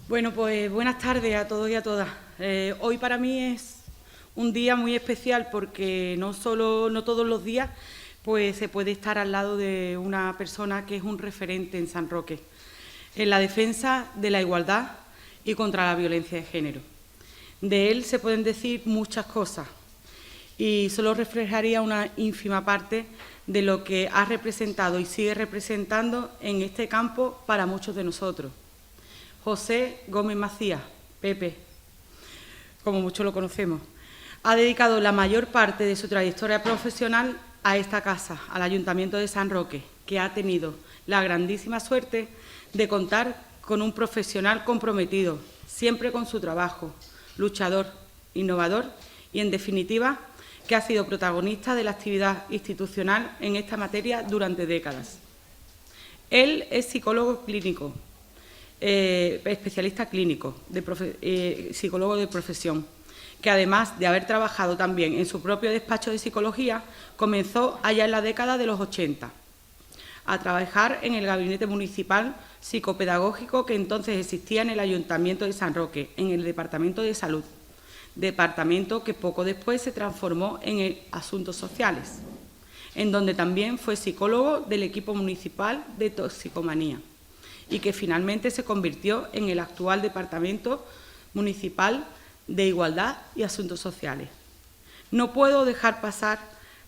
Bueno, pues buenas tardes a todos y a todas. Hoy para mí es un día muy especial porque no todos los días pues se puede estar al lado de una persona que es un referente en San Roque, en la defensa de la igualdad y contra la violencia de género. De él se pueden decir muchas cosas y solo reflejaría una ínfima parte de lo que ha representado y sigue representando en este campo para muchos de nosotros. José Gómez Macías, Pepe, como muchos lo conocemos, ha dedicado la mayor parte de su trayectoria profesional a esta casa, al Ayuntamiento de San Roque, que ha tenido la grandísima suerte de contar con un profesional comprometido, siempre con su trabajo, luchador, innovador y, en definitiva, que ha sido protagonista de la actividad institucional en esta materia durante décadas. Él es psicólogo clínico, especialista clínico, psicólogo de profesión, que además de haber trabajado también en su propio despacho de psicología, comenzó allá en la década de los 80 a trabajar en el gabinete municipal psicopedagógico que entonces existía en el Ayuntamiento de San Roque, en el Departamento de Salud, departamento que poco después se transformó en Asuntos Sociales, en donde también fue psicólogo del equipo municipal de toxicomanía y que finalmente se convirtió en el actual Departamento Municipal de Igualdad y Asuntos Sociales. No puedo dejar pasar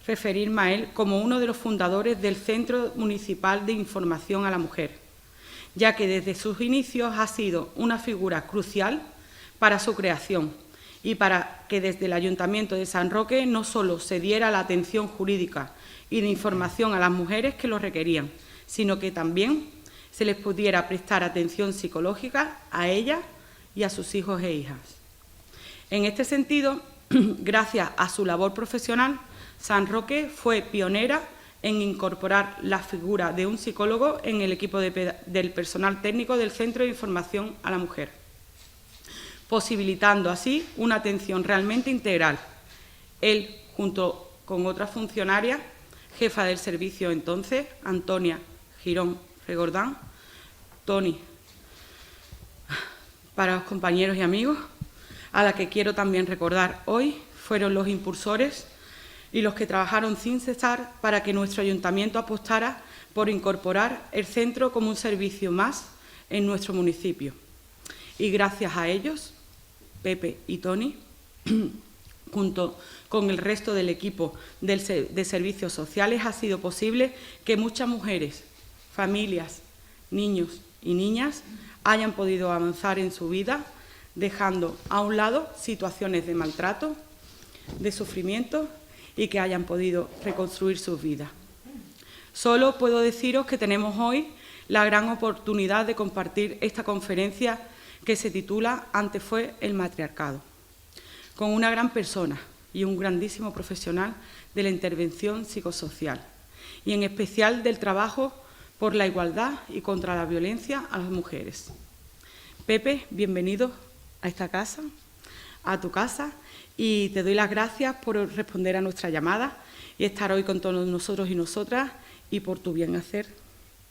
referirme a él como uno de los fundadores del Centro Municipal de Información a la Mujer, ya que desde sus inicios ha sido una figura crucial para su creación y para que desde el Ayuntamiento de San Roque no solo se diera la atención jurídica y de información a las mujeres que lo requerían, sino que también se les pudiera prestar atención psicológica a ellas y a sus hijos e hijas. En este sentido, gracias a su labor profesional, San Roque fue pionera en incorporar la figura de un psicólogo en el equipo del personal técnico del Centro de Información a la Mujer, posibilitando así una atención realmente integral. Él, junto con otra funcionaria, jefa del servicio entonces, Antonia Girón Regordán, Toni, para los compañeros y amigos, a la que quiero también recordar hoy, fueron los impulsores y los que trabajaron sin cesar para que nuestro ayuntamiento apostara por incorporar el centro como un servicio más en nuestro municipio. Y gracias a ellos, Pepe y Toni, junto con el resto del equipo de servicios sociales, ha sido posible que muchas mujeres, familias, niños y niñas hayan podido avanzar en su vida, dejando a un lado situaciones de maltrato, de sufrimiento y que hayan podido reconstruir sus vidas. Solo puedo deciros que tenemos hoy la gran oportunidad de compartir esta conferencia que se titula Antes fue el matriarcado, con una gran persona y un grandísimo profesional de la intervención psicosocial y en especial del trabajo por la igualdad y contra la violencia a las mujeres. Pepe, bienvenido a esta casa, a tu casa, y te doy las gracias por responder a nuestra llamada y estar hoy con todos nosotros y nosotras y por tu bien hacer.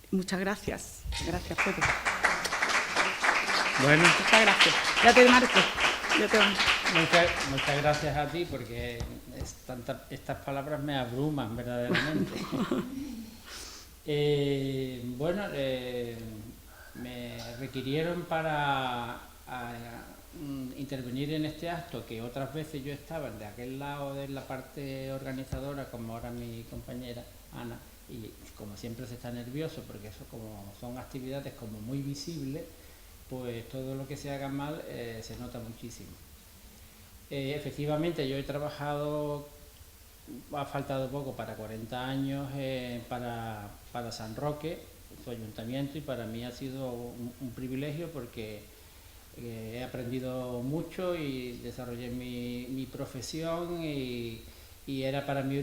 Muchas gracias. Gracias, Pepe. Bueno. Muchas gracias. Ya te marco. Muchas gracias a ti porque estas palabras me abruman verdaderamente. Me requirieron para intervenir en este acto, que otras veces yo estaba de aquel lado de la parte organizadora, como ahora mi compañera Ana, y como siempre se está nervioso porque eso como son actividades como muy visibles, pues todo lo que se haga mal se nota muchísimo. Efectivamente yo he trabajado, ha faltado poco para 40 años para San Roque, su ayuntamiento, y para mí ha sido un privilegio porque he aprendido mucho y desarrollé mi profesión y era para mí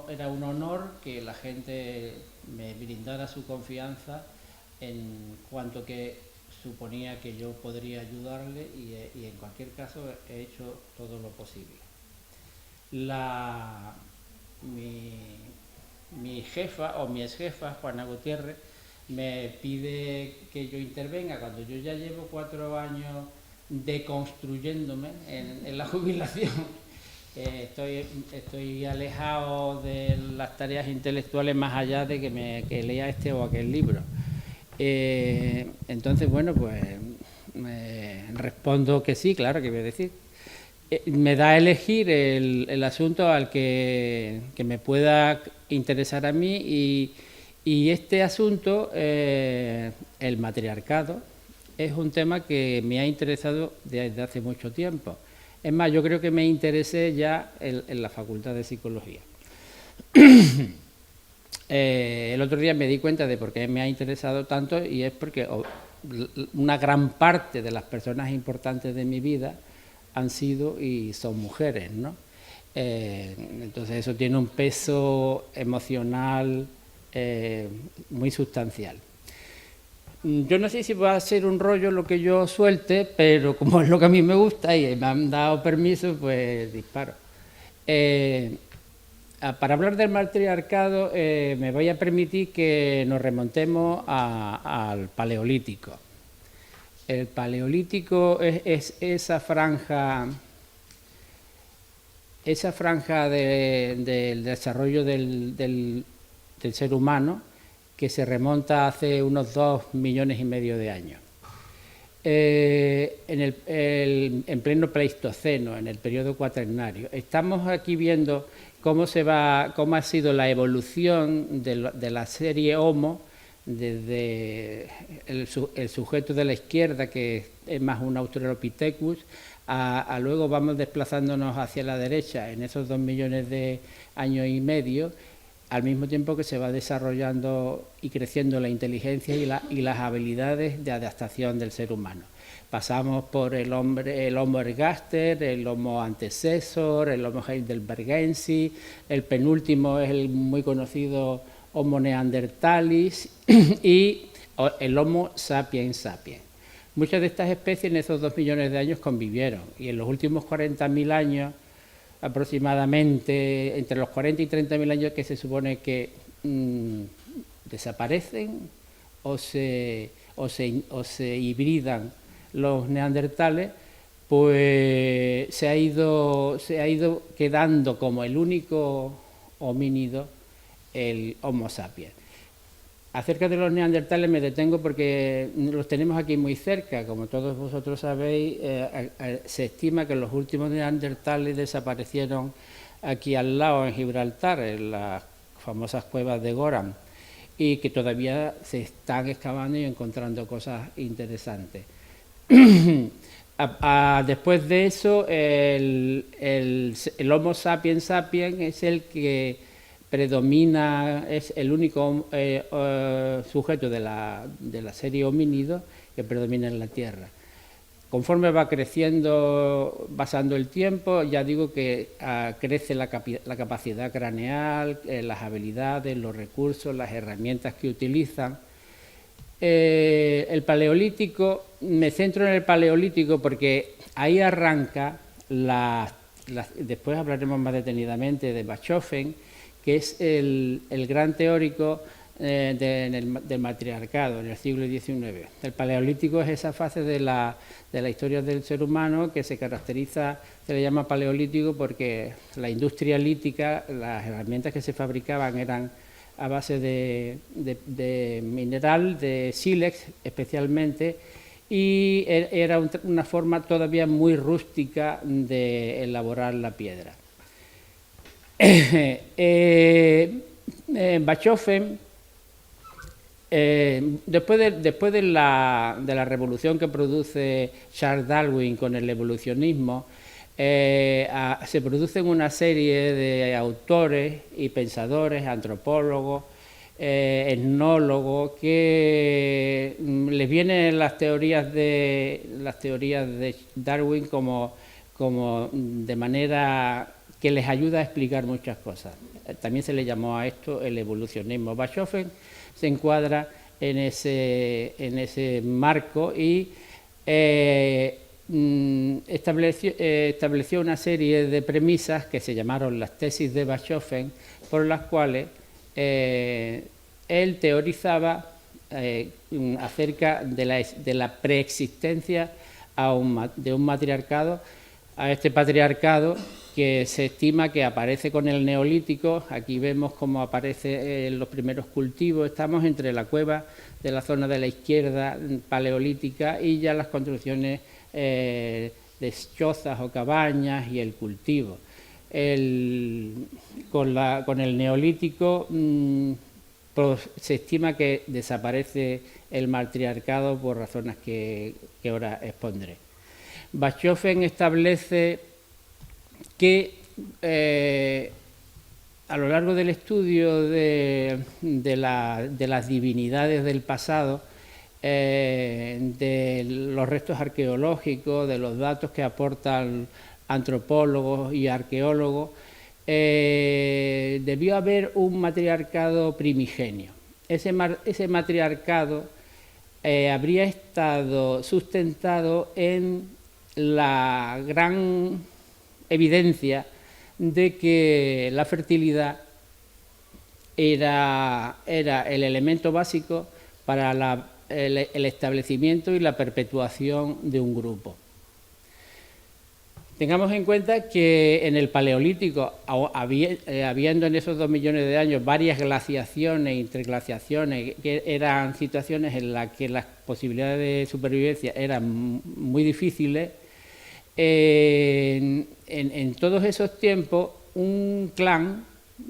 era un honor que la gente me brindara su confianza en cuanto que suponía que yo podría ayudarle y en cualquier caso he hecho todo lo posible. Mi jefa o mi exjefa, Juana Gutiérrez, me pide que yo intervenga cuando yo ya llevo 4 años deconstruyéndome en la jubilación. Estoy alejado de las tareas intelectuales más allá de que lea este o aquel libro. Entonces, bueno, pues respondo que sí, claro, que voy a decir. Me da a elegir el asunto al que me pueda interesar a mí y este asunto, el matriarcado, es un tema que me ha interesado desde hace mucho tiempo. Es más, yo creo que me interesé ya en la Facultad de Psicología. El otro día me di cuenta de por qué me ha interesado tanto y es porque una gran parte de las personas importantes de mi vida han sido y son mujeres, ¿no? Entonces eso tiene un peso emocional muy sustancial. Yo no sé si va a ser un rollo lo que yo suelte, pero como es lo que a mí me gusta y me han dado permiso, pues disparo. Para hablar del matriarcado me voy a permitir que nos remontemos al Paleolítico. El Paleolítico es esa franja del desarrollo del ser humano que se remonta hace unos 2,5 millones de años. En pleno Pleistoceno, en el periodo cuaternario. Estamos aquí viendo cómo ha sido la evolución de la serie Homo, desde el sujeto de la izquierda, que es más un Australopithecus, a luego vamos desplazándonos hacia la derecha en esos 2,5 millones de años, al mismo tiempo que se va desarrollando y creciendo la inteligencia y las habilidades de adaptación del ser humano. Pasamos por el Homo ergaster, el Homo antecessor, el Homo heidelbergensis, el penúltimo es el muy conocido Homo neanderthalis y el Homo sapiens sapiens. Muchas de estas especies en esos 2 millones de años convivieron y en los últimos 40.000 años aproximadamente, entre los 40 y 30.000 años que se supone que desaparecen o se hibridan los neandertales, pues se ha ido quedando como el único homínido el Homo sapiens. Acerca de los neandertales me detengo porque los tenemos aquí muy cerca. Como todos vosotros sabéis, se estima que los últimos neandertales desaparecieron aquí al lado, en Gibraltar, en las famosas cuevas de Goram, y que todavía se están excavando y encontrando cosas interesantes. Después de eso, el Homo sapiens sapiens es el que predomina, es el único sujeto de la serie homínido que predomina en la Tierra. Conforme va creciendo, pasando el tiempo, ya digo que crece la capacidad craneal, las habilidades, los recursos, las herramientas que utilizan. El Paleolítico, me centro en el Paleolítico porque ahí arranca, después hablaremos más detenidamente de Bachofen, que es el gran teórico del matriarcado en el siglo XIX. El Paleolítico es esa fase de la historia del ser humano que se caracteriza, se le llama Paleolítico porque la industria lítica, las herramientas que se fabricaban eran a base de mineral, de sílex especialmente, y era una forma todavía muy rústica de elaborar la piedra. Bachofen, después de la revolución que produce Charles Darwin con el evolucionismo, se producen una serie de autores y pensadores, antropólogos, etnólogos, que les vienen las teorías de Darwin como de manera que les ayuda a explicar muchas cosas. También se le llamó a esto el evolucionismo. Bachofen se encuadra en ese marco y estableció una serie de premisas que se llamaron las tesis de Bachofen, por las cuales él teorizaba acerca de la preexistencia de un matriarcado, a este patriarcado que se estima que aparece con el Neolítico. Aquí vemos cómo aparecen los primeros cultivos. Estamos entre la cueva de la zona de la izquierda paleolítica y ya las construcciones de chozas o cabañas y el cultivo. Con el Neolítico se estima que desaparece el matriarcado por razones que ahora expondré. Bachofen establece que a lo largo del estudio de las divinidades del pasado, de los restos arqueológicos, de los datos que aportan antropólogos y arqueólogos, debió haber un matriarcado primigenio. Ese matriarcado habría estado sustentado en la gran evidencia de que la fertilidad era el elemento básico para el establecimiento y la perpetuación de un grupo. Tengamos en cuenta que en el Paleolítico, habiendo en esos 2 millones de años varias glaciaciones, interglaciaciones, que eran situaciones en las que las posibilidades de supervivencia eran muy difíciles, en todos esos tiempos un clan,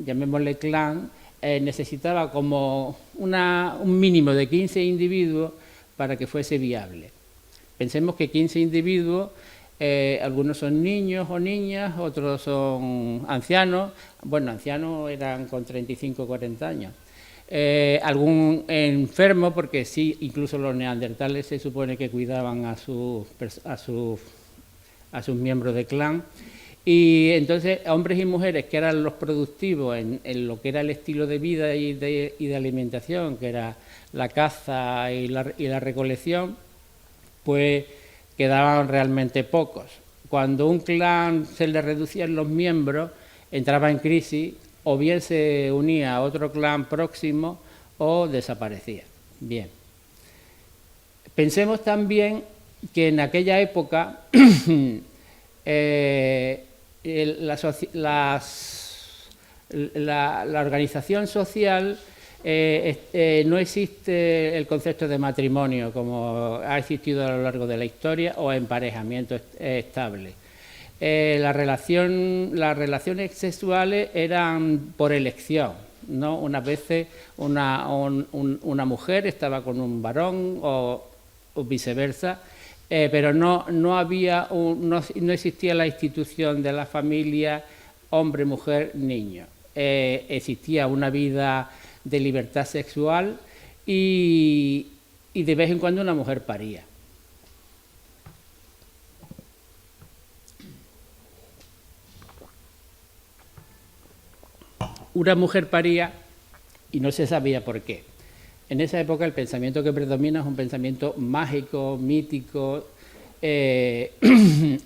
llamémosle clan, necesitaba como un mínimo de 15 individuos para que fuese viable. Pensemos que 15 individuos, algunos son niños o niñas, otros son ancianos. Bueno, ancianos eran con 35 o 40 años. Algún enfermo, porque sí, incluso los neandertales se supone que cuidaban a sus miembros de clan. Y entonces hombres y mujeres que eran los productivos en lo que era el estilo de vida y de alimentación, que era la caza y la recolección, pues quedaban realmente pocos. Cuando un clan se le reducían los miembros, entraba en crisis, o bien se unía a otro clan próximo o desaparecía. Bien. Pensemos también que en aquella época la organización social no existe el concepto de matrimonio como ha existido a lo largo de la historia o emparejamiento estable. Las relaciones sexuales eran por elección, ¿no? Unas veces una mujer estaba con un varón o viceversa, pero no existía la institución de la familia hombre, mujer, niño. Existía una vida de libertad sexual y de vez en cuando una mujer paría. Una mujer paría y no se sabía por qué. En esa época el pensamiento que predomina es un pensamiento mágico, mítico,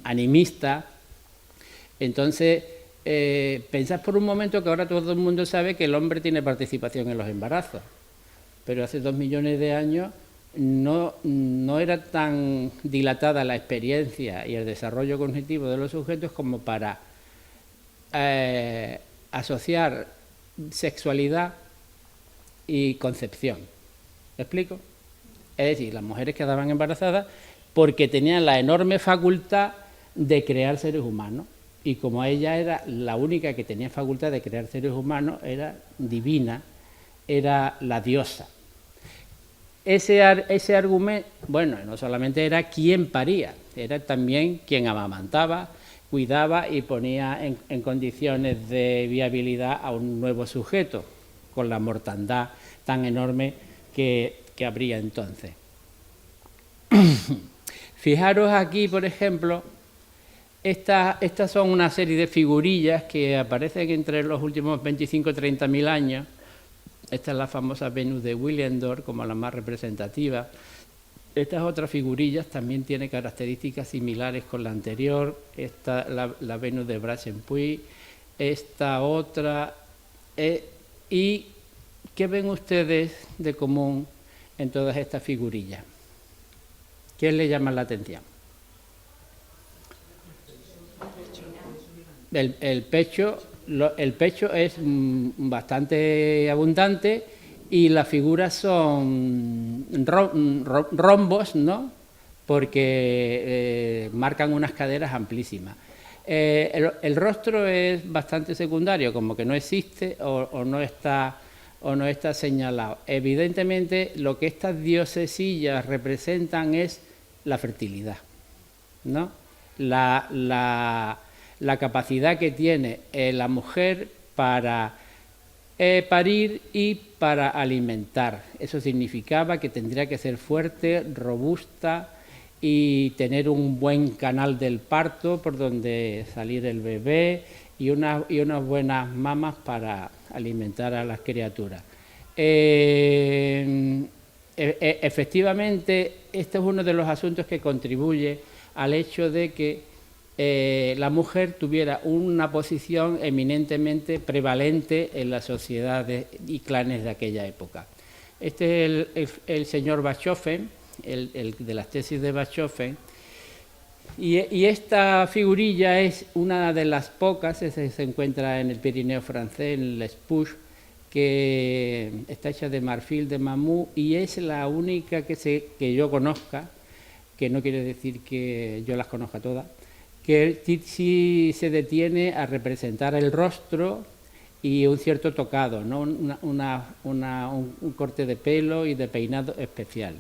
animista. Entonces, pensad por un momento que ahora todo el mundo sabe que el hombre tiene participación en los embarazos, pero hace 2 millones de años no era tan dilatada la experiencia y el desarrollo cognitivo de los sujetos como para asociar sexualidad y concepción. ¿Me explico? Es decir, las mujeres quedaban embarazadas porque tenían la enorme facultad de crear seres humanos. Y como ella era la única que tenía facultad de crear seres humanos, era divina, era la diosa. Ese argumento, bueno, no solamente era quien paría, era también quien amamantaba, cuidaba y ponía en condiciones de viabilidad a un nuevo sujeto, con la mortandad tan enorme que habría entonces. Fijaros aquí, por ejemplo, estas son una serie de figurillas que aparecen entre los últimos 25 o 30.000 años. Esta es la famosa Venus de Willendorf, como la más representativa. Estas otras figurillas también tienen características similares con la anterior. Esta, la Venus de Brachenpuy, esta otra. ¿Y qué ven ustedes de común en todas estas figurillas. ¿Qué le llama la atención? El pecho es bastante abundante y las figuras son rombos, ¿no? Porque marcan unas caderas amplísimas. El rostro es bastante secundario, como que no existe o no está señalado. Evidentemente, lo que estas diosesillas representan es la fertilidad, ¿no? La capacidad que tiene la mujer para parir y para alimentar. Eso significaba que tendría que ser fuerte, robusta y tener un buen canal del parto por donde salir el bebé y unas buenas mamas para alimentar a las criaturas. Efectivamente, este es uno de los asuntos que contribuye al hecho de que la mujer tuviera una posición eminentemente prevalente en las sociedades y clanes de aquella época. Este es el señor Bachofen, el de las tesis de Bachofen, y esta figurilla es una de las pocas, se encuentra en el Pirineo francés, en Les Puig, que está hecha de marfil de mamú y es la única que yo conozca, que no quiere decir que yo las conozca todas, que sí se detiene a representar el rostro y un cierto tocado, ¿no? Un corte de pelo y de peinado especial.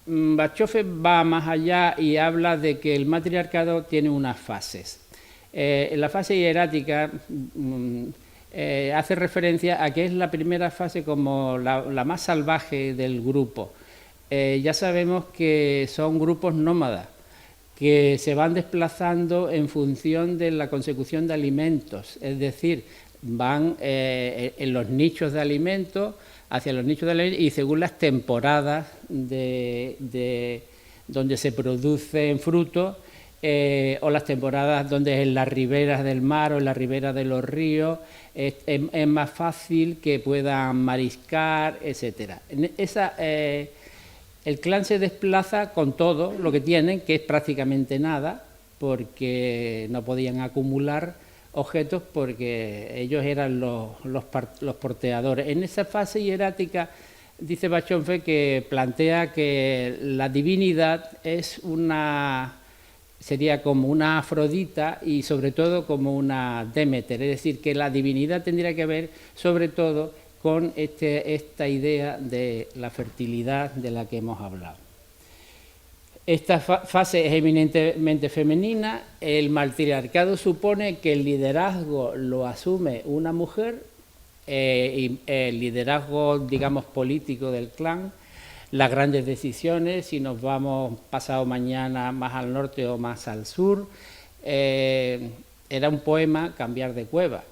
Bachofen va más allá y habla de que el matriarcado tiene unas fases. La fase hierática hace referencia a que es la primera fase como la más salvaje del grupo. Ya sabemos que son grupos nómadas, que se van desplazando en función de la consecución de alimentos, es decir, van en los nichos de alimentos, hacia los nichos de alimentos y según las temporadas de donde se producen frutos o las temporadas donde en las riberas del mar o en las riberas de los ríos es más fácil que puedan mariscar, etcétera. El clan se desplaza con todo lo que tienen, que es prácticamente nada, porque no podían acumular objetos porque ellos eran los porteadores. En esa fase hierática, dice Bachofen, que plantea que la divinidad sería como una Afrodita y sobre todo como una Demeter, es decir, que la divinidad tendría que ver sobre todo con esta idea de la fertilidad de la que hemos hablado. Esta fase es eminentemente femenina. El matriarcado supone que el liderazgo lo asume una mujer, y el liderazgo, digamos, político del clan, las grandes decisiones, si nos vamos pasado mañana más al norte o más al sur. Era un poema Cambiar de cueva,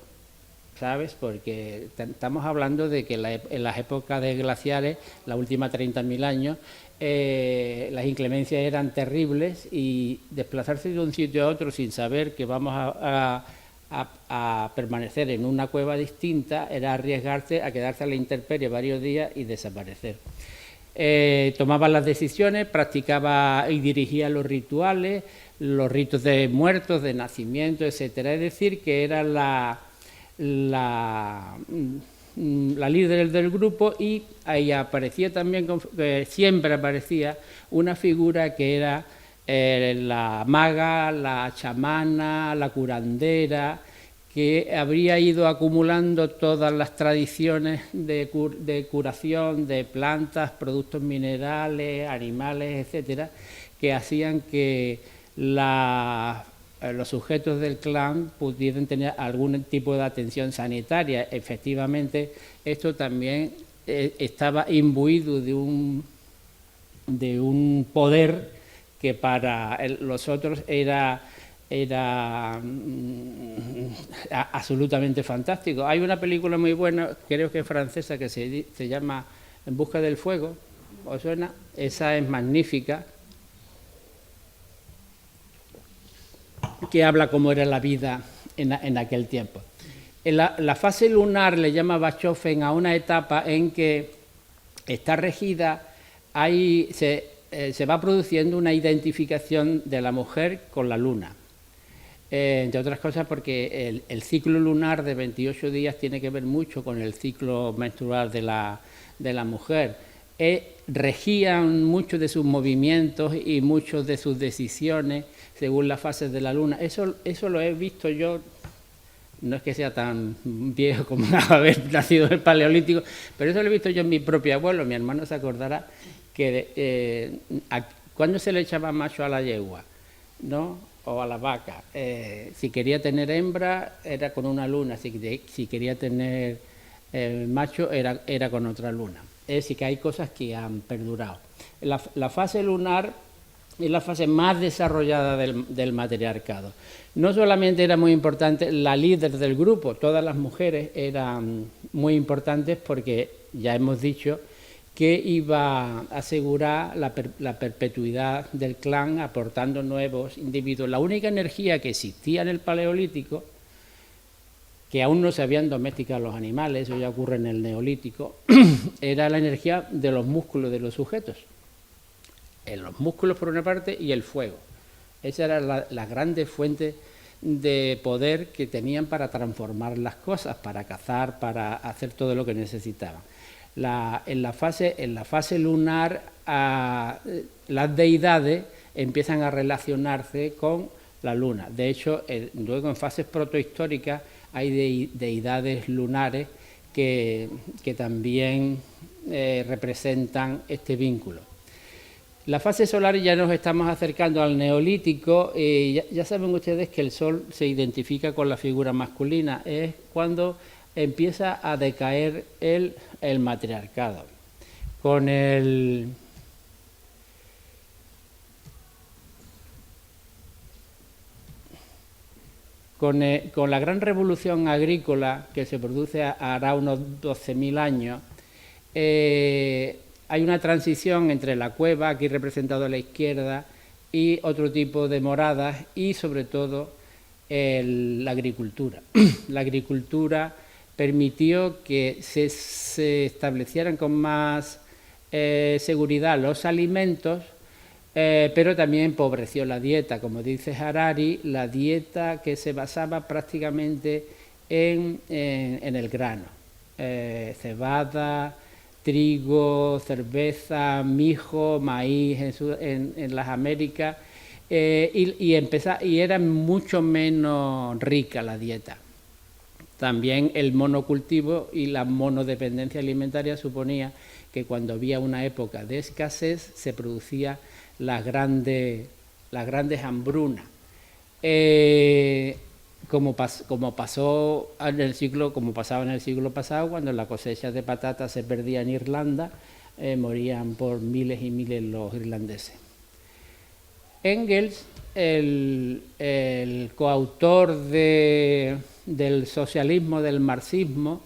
¿sabes? Porque estamos hablando de que en las épocas de glaciares, las últimas 30.000 años, las inclemencias eran terribles y desplazarse de un sitio a otro sin saber que vamos a permanecer en una cueva distinta era arriesgarse a quedarse a la intemperie varios días y desaparecer. Tomaba las decisiones, practicaba y dirigía los rituales, los ritos de muertos, de nacimiento, etcétera. Es decir, que era la líder del grupo, y ahí aparecía también, siempre aparecía una figura que era la maga, la chamana, la curandera, que habría ido acumulando todas las tradiciones de curación de plantas, productos minerales, animales, etcétera, que hacían que los sujetos del clan pudieran tener algún tipo de atención sanitaria. Efectivamente, esto también estaba imbuido de un poder que para los otros era absolutamente fantástico. Hay una película muy buena, creo que es francesa, que se llama En busca del fuego, ¿os suena? Esa es magnífica, que habla cómo era la vida en aquel tiempo. La fase lunar le llama Bachofen a una etapa en que está regida, se va produciendo una identificación de la mujer con la luna. Entre otras cosas porque el ciclo lunar de 28 días tiene que ver mucho con el ciclo menstrual de la mujer. Regían muchos de sus movimientos y muchas de sus decisiones según las fases de la luna. Eso lo he visto yo, no es que sea tan viejo como haber nacido en el Paleolítico, pero eso lo he visto yo en mi propio abuelo. Mi hermano se acordará que cuando se le echaba macho a la yegua, ¿no?, o a la vaca, si quería tener hembra era con una luna, si quería tener macho era con otra luna. Es decir, que hay cosas que han perdurado. La fase lunar es la fase más desarrollada del matriarcado. No solamente era muy importante la líder del grupo, todas las mujeres eran muy importantes porque ya hemos dicho que iba a asegurar la perpetuidad del clan aportando nuevos individuos. La única energía que existía en el Paleolítico, que aún no se habían domesticado los animales, eso ya ocurre en el Neolítico, era la energía de los músculos de los sujetos. Los músculos por una parte y el fuego. Esa era la grande fuente de poder que tenían para transformar las cosas, para cazar, para hacer todo lo que necesitaban. En la fase lunar, las deidades empiezan a relacionarse con la luna. De hecho, luego en fases protohistóricas hay deidades lunares que también representan este vínculo. La fase solar ya nos estamos acercando al Neolítico. Ya saben ustedes que el Sol se identifica con la figura masculina. Es cuando empieza a decaer el matriarcado. Con la gran revolución agrícola que se produce hará unos 12.000 años, hay una transición entre la cueva, aquí representado a la izquierda, y otro tipo de moradas y sobre todo la agricultura. La agricultura permitió que se establecieran con más seguridad los alimentos, pero también empobreció la dieta. Como dice Harari, la dieta que se basaba prácticamente en el grano, cebada, trigo, cerveza, mijo, maíz en las Américas, y era mucho menos rica la dieta. También el monocultivo y la monodependencia alimentaria suponía que cuando había una época de escasez se producía las grandes hambrunas. Como pasaba en el siglo pasado, cuando la cosecha de patatas se perdía en Irlanda, morían por miles y miles los irlandeses. Engels, el coautor del socialismo, del marxismo,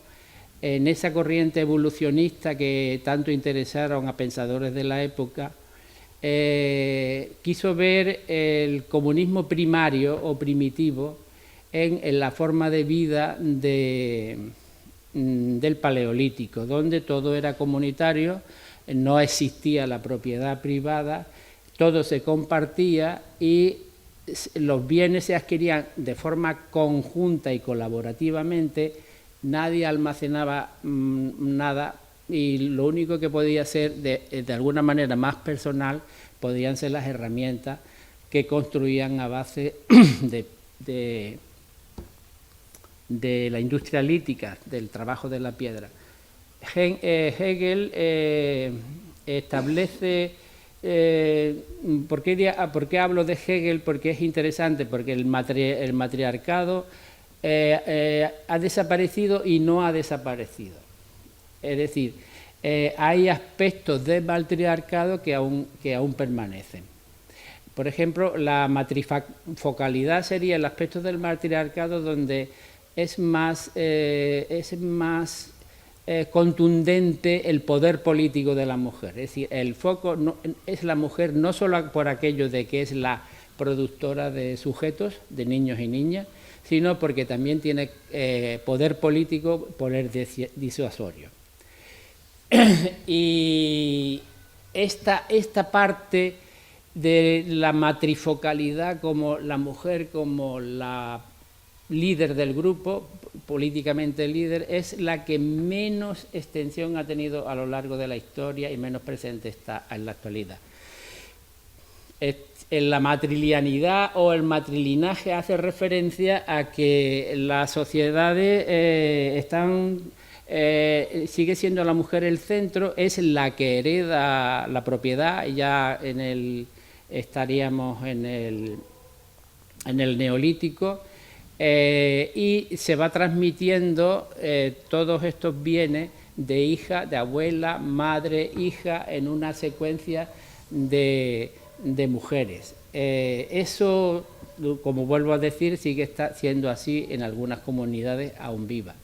en esa corriente evolucionista que tanto interesaron a pensadores de la época, quiso ver el comunismo primario o primitivo en la forma de vida del Paleolítico, donde todo era comunitario, no existía la propiedad privada, todo se compartía y los bienes se adquirían de forma conjunta y colaborativamente, nadie almacenaba nada y lo único que podía ser de alguna manera más personal podían ser las herramientas que construían a base de la industria lítica, del trabajo de la piedra. Hegel establece... ¿Por qué hablo de Hegel? Porque es interesante, porque el matriarcado ha desaparecido y no ha desaparecido. Es decir, hay aspectos del matriarcado que aún permanecen. Por ejemplo, la matrifocalidad sería el aspecto del matriarcado donde es más contundente el poder político de la mujer. Es decir, el foco es la mujer no solo por aquello de que es la productora de sujetos, de niños y niñas, sino porque también tiene poder político, poder disuasorio. Y esta parte de la matrifocalidad, como la mujer como la líder del grupo, políticamente líder, es la que menos extensión ha tenido a lo largo de la historia y menos presente está en la actualidad. En la matrilinealidad o el matrilinaje hace referencia a que las sociedades sigue siendo la mujer el centro, es la que hereda la propiedad, ya estaríamos en el neolítico, y se va transmitiendo todos estos bienes de hija, de abuela, madre, hija, en una secuencia de mujeres. Eso, como vuelvo a decir, sigue siendo así en algunas comunidades aún vivas,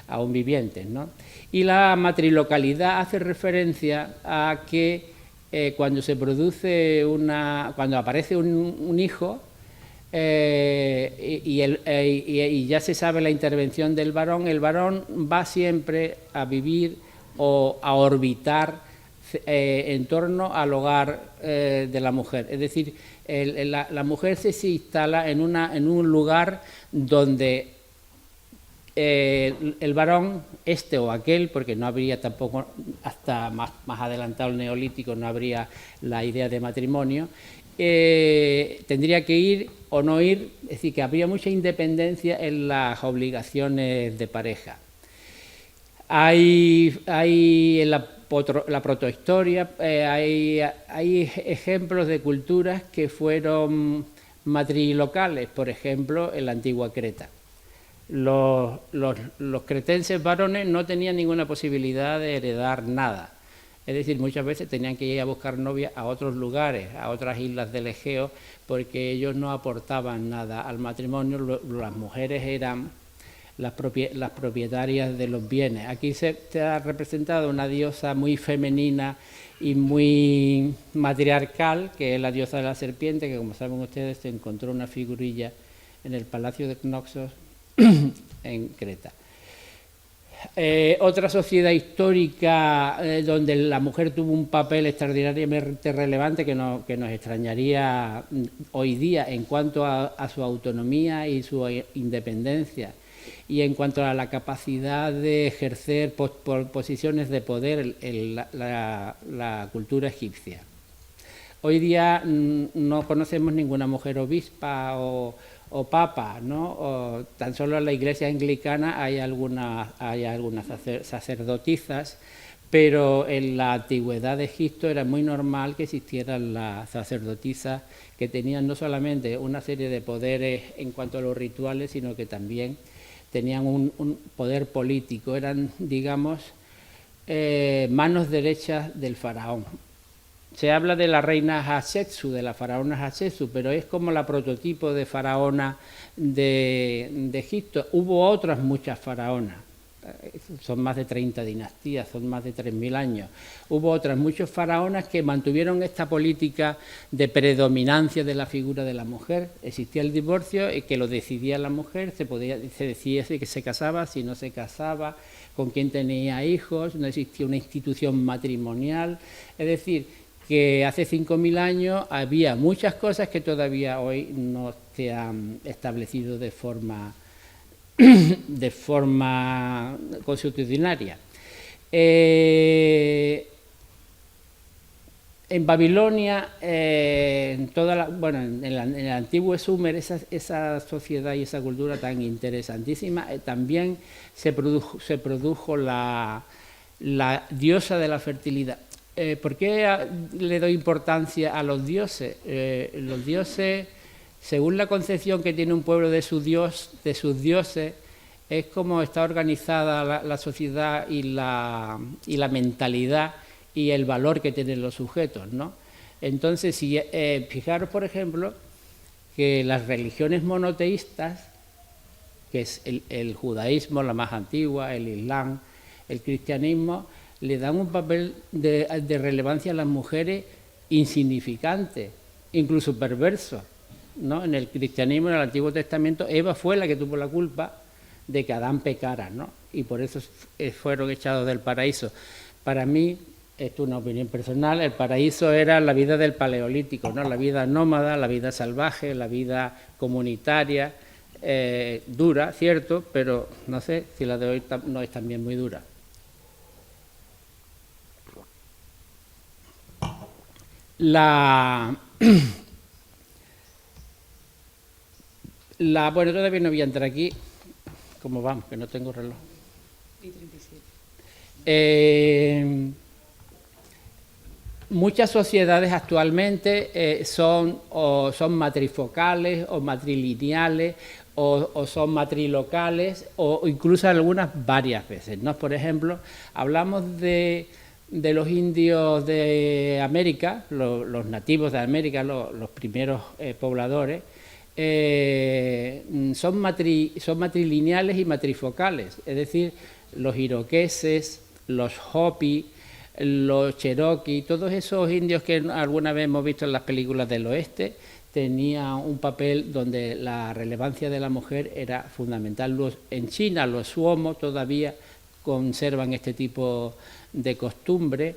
aún vivientes, ¿no? Y la matrilocalidad hace referencia a que cuando se produce cuando aparece un hijo, y ya se sabe la intervención del varón, el varón va siempre a vivir o a orbitar en torno al hogar de la mujer. Es decir, la mujer se instala en un lugar donde el varón, este o aquel, porque no habría tampoco, hasta más adelantado el neolítico, no habría la idea de matrimonio, tendría que ir o no ir, es decir, que habría mucha independencia en las obligaciones de pareja. Hay en la protohistoria, hay ejemplos de culturas que fueron matrilocales, por ejemplo, en la antigua Creta. Los cretenses varones no tenían ninguna posibilidad de heredar nada. Es decir, muchas veces tenían que ir a buscar novia a otros lugares, a otras islas del Egeo, porque ellos no aportaban nada al matrimonio. Las mujeres eran las propietarias de los bienes. Aquí se ha representado una diosa muy femenina y muy matriarcal, que es la diosa de la serpiente, que como saben ustedes se encontró una figurilla en el palacio de Knossos en Creta. Otra sociedad histórica donde la mujer tuvo un papel extraordinariamente relevante que nos extrañaría hoy día en cuanto a su autonomía y su independencia, y en cuanto a la capacidad de ejercer posiciones de poder en la cultura egipcia. Hoy día no conocemos ninguna mujer obispa o papa, ¿no? O tan solo en la iglesia anglicana hay algunas sacerdotisas, pero en la antigüedad de Egipto era muy normal que existieran las sacerdotisas, que tenían no solamente una serie de poderes en cuanto a los rituales, sino que también tenían un poder político, eran, digamos, manos derechas del faraón. Se habla de la reina Hatshepsut, de la faraona Hatshepsut, pero es como la prototipo de faraona de Egipto. Hubo otras muchas faraonas, son más de 30 dinastías, son más de 3.000 años. Hubo otras muchas faraonas que mantuvieron esta política de predominancia de la figura de la mujer. Existía el divorcio, que lo decidía la mujer, se decía si se casaba, si no se casaba, con quién tenía hijos, no existía una institución matrimonial. Es decir, que hace 5.000 años había muchas cosas que todavía hoy no se han establecido de forma constitucionaria. En Babilonia, en el antiguo Sumer, esa sociedad y esa cultura tan interesantísima, también se produjo la diosa de la fertilidad. ¿Por qué le doy importancia a los dioses? Los dioses, según la concepción que tiene un pueblo de sus dioses, es como está organizada la sociedad y la mentalidad y el valor que tienen los sujetos, ¿no? Entonces, fijaros, por ejemplo, que las religiones monoteístas, que es el judaísmo, la más antigua, el islam, el cristianismo, le dan un papel de relevancia a las mujeres insignificante, incluso perverso. ¿no? En el cristianismo, en el Antiguo Testamento, Eva fue la que tuvo la culpa de que Adán pecara, ¿no? Y por eso fueron echados del paraíso. Para mí, esto es una opinión personal, el paraíso era la vida del paleolítico, ¿no? La vida nómada, la vida salvaje, la vida comunitaria, dura, cierto, pero no sé si la de hoy no es también muy dura. Bueno, todavía no voy a entrar aquí. ¿Cómo vamos? Que no tengo reloj. Y 37. Muchas sociedades actualmente son matrifocales o matrilineales o son matrilocales o incluso algunas varias veces, ¿no? Por ejemplo, hablamos de los indios de América, los nativos de América, los primeros pobladores, son matrilineales y matrifocales, es decir, los iroqueses, los hopi, los cherokee, todos esos indios que alguna vez hemos visto en las películas del oeste, tenían un papel donde la relevancia de la mujer era fundamental. En China los suomo todavía conservan este tipo de costumbre.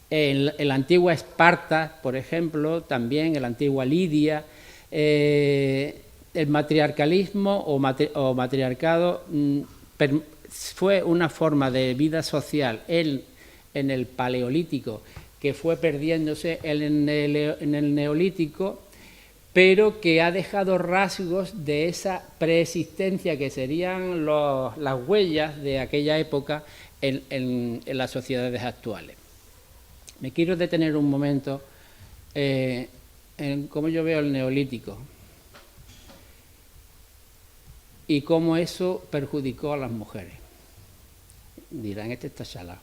En la antigua Esparta, por ejemplo, también en la antigua Lidia, el matriarcalismo o matriarcado fue una forma de vida social en el Paleolítico que fue perdiéndose en el Neolítico, pero que ha dejado rasgos de esa preexistencia que serían las huellas de aquella época en las sociedades actuales. Me quiero detener un momento en cómo yo veo el Neolítico y cómo eso perjudicó a las mujeres. Dirán, este está chalado.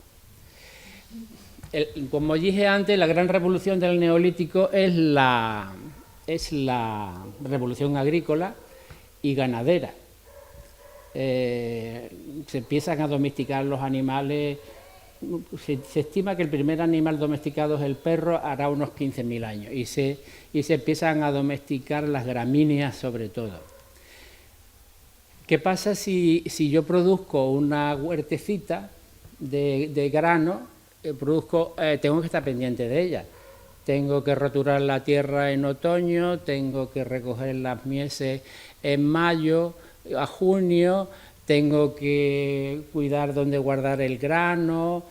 Como dije antes, la gran revolución del Neolítico es la revolución agrícola y ganadera. Se empiezan a domesticar los animales. Se estima que el primer animal domesticado es el perro, hará unos 15.000 años, y se empiezan a domesticar las gramíneas sobre todo. ¿Qué pasa si yo produzco una huertecita de grano? Tengo que estar pendiente de ella. Tengo que roturar la tierra en otoño, tengo que recoger las mieses en mayo, a junio, tengo que cuidar dónde guardar el grano.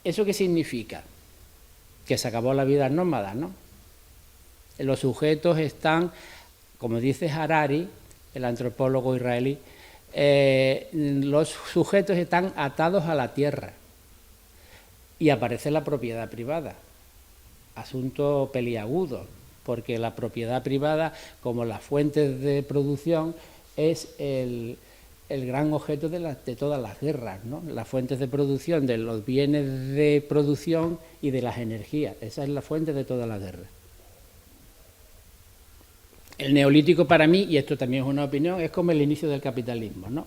¿Eso qué significa? Que se acabó la vida nómada, ¿no? Los sujetos están, como dice Harari, el antropólogo israelí, los sujetos están atados a la tierra y aparece la propiedad privada. Asunto peliagudo, porque la propiedad privada, como las fuentes de producción, es el gran objeto de todas las guerras, ¿no? Las fuentes de producción de los bienes de producción y de las energías, esa es la fuente de todas las guerras. El Neolítico para mí, y esto también es una opinión, es como el inicio del capitalismo, ¿no?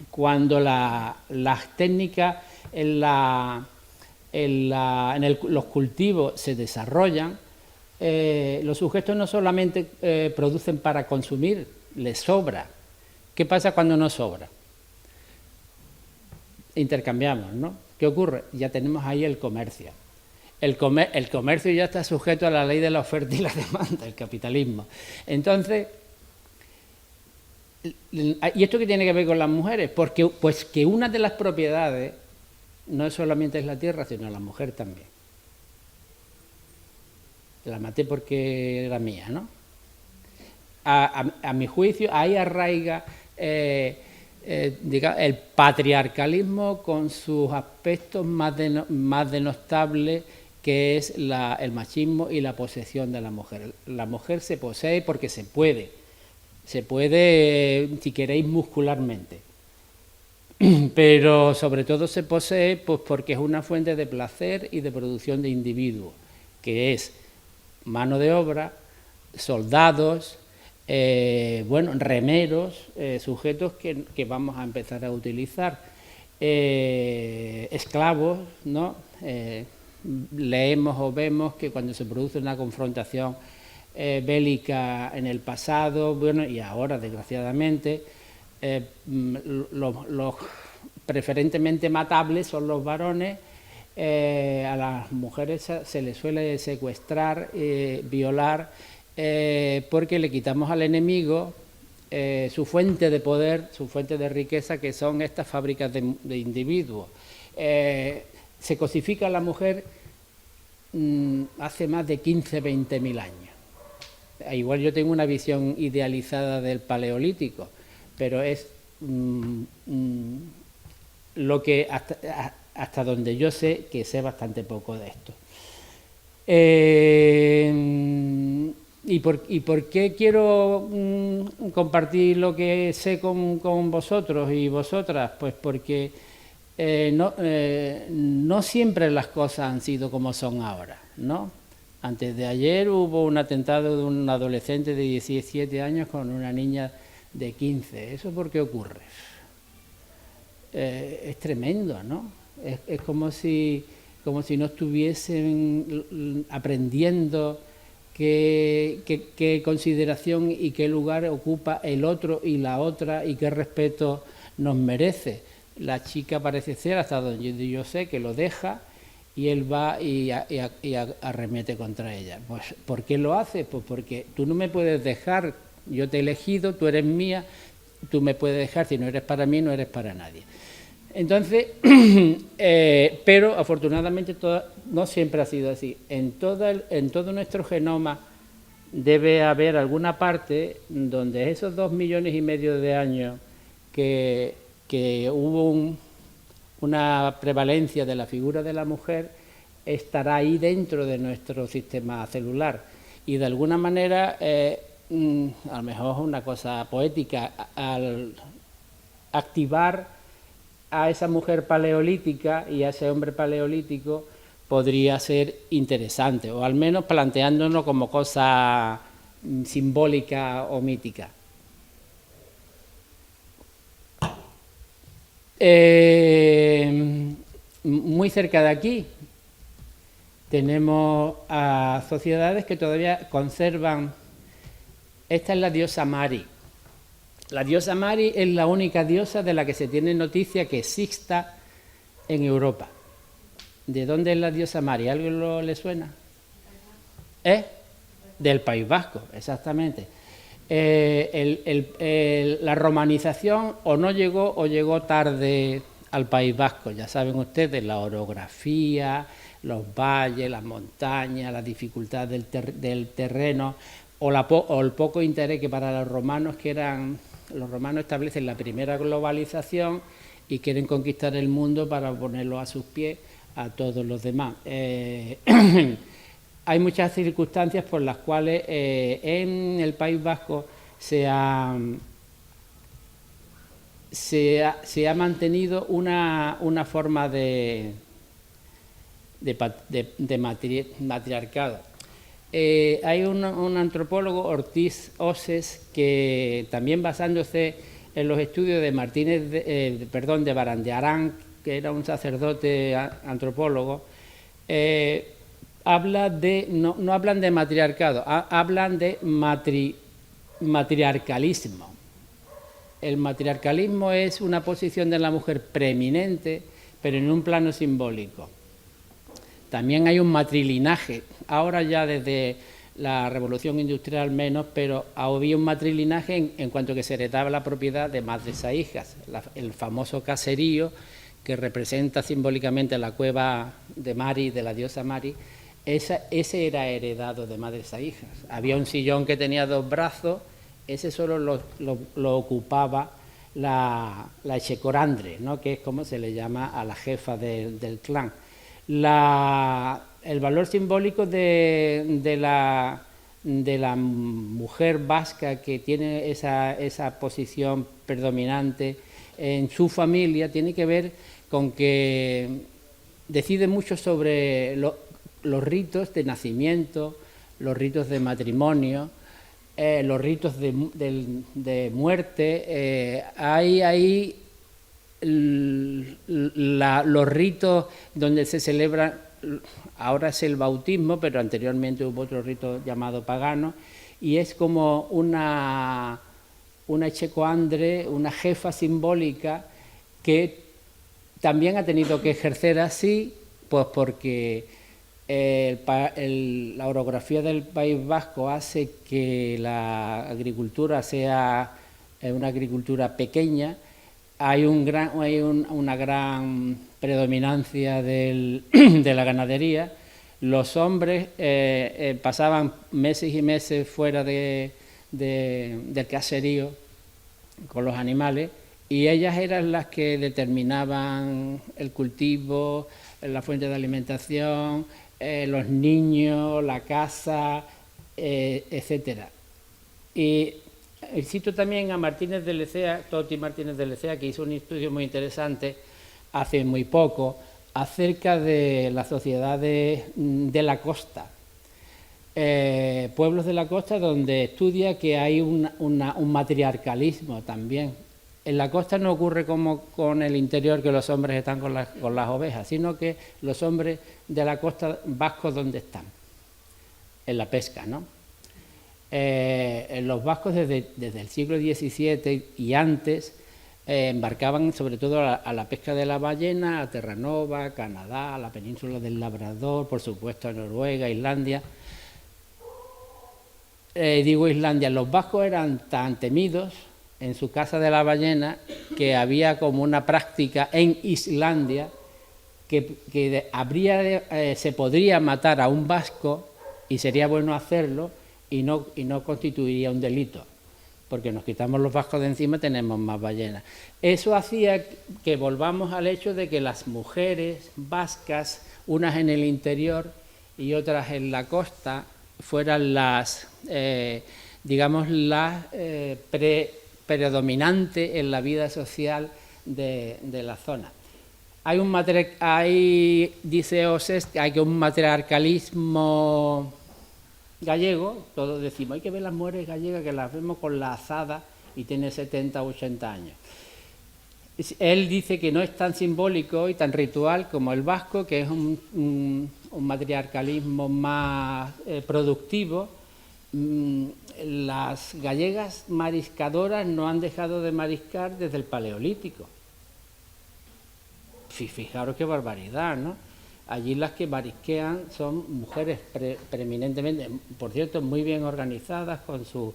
Cuando las técnicas los cultivos se desarrollan, los sujetos no solamente producen para consumir, les sobra. ¿Qué pasa cuando no sobra? Intercambiamos, ¿no? ¿Qué ocurre? Ya tenemos ahí el comercio. El comercio ya está sujeto a la ley de la oferta y la demanda, el capitalismo. Entonces, ¿y esto qué tiene que ver con las mujeres? Porque pues que una de las propiedades no solamente es la tierra, sino la mujer también. La maté porque era mía, ¿no? A mi juicio, ahí arraiga el patriarcalismo con sus aspectos más denostables, que es el machismo y la posesión de la mujer. La mujer se posee porque se puede, si queréis, muscularmente, pero sobre todo se posee pues porque es una fuente de placer y de producción de individuos, que es mano de obra, soldados, remeros, sujetos que vamos a empezar a utilizar, esclavos, ¿no? Leemos o vemos que cuando se produce una confrontación bélica en el pasado, bueno, y ahora, desgraciadamente, los preferentemente matables son los varones. A las mujeres se les suele secuestrar, violar, porque le quitamos al enemigo su fuente de poder, su fuente de riqueza, que son estas fábricas de individuos. Se cosifica a la mujer hace más de 15, 20.000 años. Igual yo tengo una visión idealizada del Paleolítico, pero es lo que hasta donde yo sé, que sé bastante poco de esto. ¿Y por qué quiero compartir lo que sé con vosotros y vosotras? Pues porque no siempre las cosas han sido como son ahora, ¿no? Antes de ayer hubo un atentado de un adolescente de 17 años con una niña de 15. ¿Eso por qué ocurre? Es tremendo, ¿no? Es como si no estuviesen aprendiendo qué consideración y qué lugar ocupa el otro y la otra y qué respeto nos merece. La chica parece ser, hasta donde yo sé, que lo deja y él va y arremete contra ella. Pues, ¿por qué lo hace? Pues porque tú no me puedes dejar, yo te he elegido, tú eres mía, tú me puedes dejar, si no eres para mí, no eres para nadie. Entonces, pero afortunadamente no siempre ha sido así. En todo nuestro genoma debe haber alguna parte donde esos 2,5 millones de años que hubo una prevalencia de la figura de la mujer, estará ahí dentro de nuestro sistema celular. Y de alguna manera, a lo mejor es una cosa poética, al activar a esa mujer paleolítica y a ese hombre paleolítico podría ser interesante, o al menos planteándonos como cosa simbólica o mítica. Muy cerca de aquí tenemos a sociedades que todavía conservan. Esta es la diosa Mari. La diosa Mari es la única diosa de la que se tiene noticia que exista en Europa. ¿De dónde es la diosa Mari? ¿Algo le suena? Del País Vasco, exactamente. La romanización o no llegó o llegó tarde al País Vasco. Ya saben ustedes, la orografía, los valles, las montañas, la dificultad del terreno o el poco interés que para los romanos los romanos establecen la primera globalización y quieren conquistar el mundo para ponerlo a sus pies a todos los demás. Hay muchas circunstancias por las cuales en el País Vasco se ha mantenido una forma de matriarcado. Hay un antropólogo, Ortiz Oses, que también basándose en los estudios de de Barandiarán, que era un sacerdote antropólogo, no hablan de matriarcado, hablan de matriarcalismo. El matriarcalismo es una posición de la mujer preeminente, pero en un plano simbólico. También hay un matrilinaje, ahora ya desde la Revolución Industrial menos, pero había un matrilinaje en cuanto que se heredaba la propiedad de madres a hijas, el famoso caserío que representa simbólicamente la cueva de Mari, de la diosa Mari. Ese era heredado de madres a hijas. Había un sillón que tenía 2 brazos, ese solo lo ocupaba la checorandre, ¿no?, que es como se le llama a la jefa del clan. El valor simbólico de la mujer vasca que tiene esa posición predominante en su familia tiene que ver con que decide mucho sobre los ritos de nacimiento, los ritos de matrimonio, los ritos de muerte. Hay ahí los ritos donde se celebran ahora es el bautismo, pero anteriormente hubo otro rito llamado pagano, y es como una checoandre, una jefa simbólica que también ha tenido que ejercer así, pues porque la orografía del País Vasco hace que la agricultura sea una agricultura pequeña, hay una gran predominancia de la ganadería. Los hombres pasaban meses y meses fuera del caserío con los animales, y ellas eran las que determinaban el cultivo, la fuente de alimentación, los niños, la casa, etcétera. Y cito también a Martínez de Lecea, Toti Martínez de Lecea, que hizo un estudio muy interesante hace muy poco acerca de las sociedades de la costa, pueblos de la costa, donde estudia que hay un matriarcalismo también. En la costa no ocurre como con el interior, que los hombres están con las ovejas, sino que los hombres de la costa vascos, ¿dónde están? En la pesca, ¿no? Los vascos desde el siglo XVII y antes embarcaban sobre todo a la pesca de la ballena, a Terranova, Canadá, a la península del Labrador, por supuesto a Noruega, Islandia. Digo Islandia, los vascos eran tan temidos en su casa de la ballena que había como una práctica en Islandia que se podría matar a un vasco, y sería bueno hacerlo, y no constituiría un delito, porque nos quitamos los vascos de encima, tenemos más ballenas. Eso hacía que volvamos al hecho de que las mujeres vascas, unas en el interior y otras en la costa, fueran las predominantes en la vida social de la zona. Dice Osés, que hay un matriarcalismo gallego. Todos decimos, hay que ver las mujeres gallegas, que las vemos con la azada y tiene 70 o 80 años. Él dice que no es tan simbólico y tan ritual como el vasco, que es un matriarcalismo más productivo. Las gallegas mariscadoras no han dejado de mariscar desde el Paleolítico. Fijaros qué barbaridad, ¿no? Allí las que marisquean son mujeres preeminentemente, por cierto, muy bien organizadas, con sus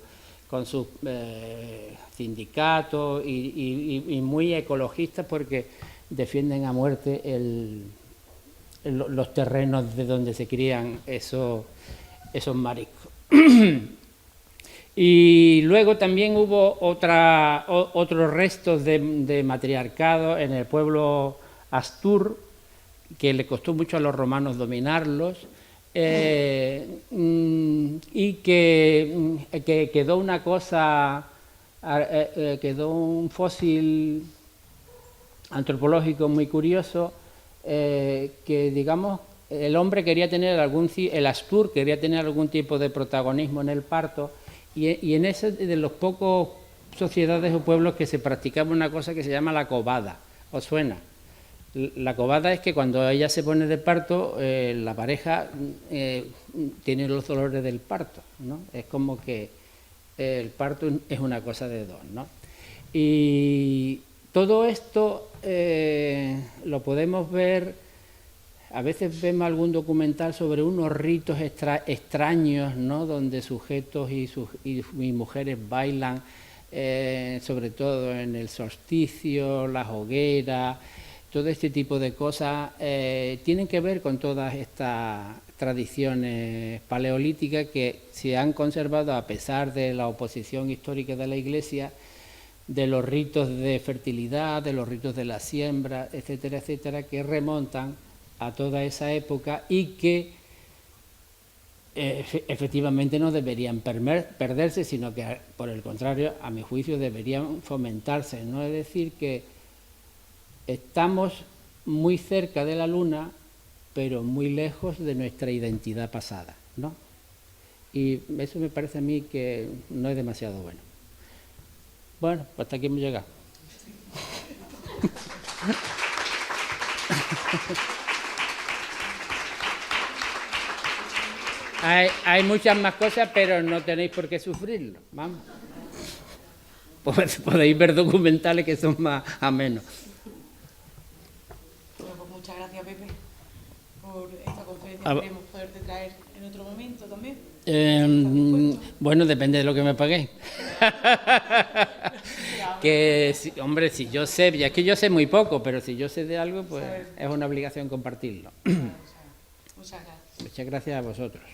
sindicatos y muy ecologistas, porque defienden a muerte los terrenos de donde se crían esos mariscos. Y luego también hubo otros restos de matriarcado en el pueblo astur, que le costó mucho a los romanos dominarlos, y que quedó una cosa, quedó un fósil antropológico muy curioso, que digamos el hombre quería tener el astur quería tener algún tipo de protagonismo en el parto, y en ese de los pocos sociedades o pueblos que se practicaba una cosa que se llama la cobada. ¿Os suena? La cobada es que cuando ella se pone de parto, la pareja tiene los dolores del parto, ¿no? Es como que el parto es una cosa de dos, ¿no? Y todo esto lo podemos ver, a veces vemos algún documental sobre unos ritos extraños, ¿no? Donde sujetos y mujeres bailan, sobre todo en el solsticio, las hogueras. Todo este tipo de cosas tienen que ver con todas estas tradiciones paleolíticas que se han conservado a pesar de la oposición histórica de la Iglesia, de los ritos de fertilidad, de los ritos de la siembra, etcétera, etcétera, que remontan a toda esa época y que efectivamente no deberían perderse, sino que por el contrario, a mi juicio, deberían fomentarse. No es decir que estamos muy cerca de la Luna, pero muy lejos de nuestra identidad pasada, ¿no? Y eso me parece a mí que no es demasiado bueno. Bueno, pues hasta aquí hemos llegado. Hay muchas más cosas, pero no tenéis por qué sufrirlo. Vamos. Podéis ver documentales que son más amenos. Bueno, pues muchas gracias, Pepe, por esta conferencia. Esperemos poderte traer en otro momento también. Bueno, depende de lo que me paguéis. Que, hombre, si yo sé, ya es que yo sé muy poco, pero si yo sé de algo, pues es una obligación compartirlo. Muchas gracias. Muchas gracias a vosotros.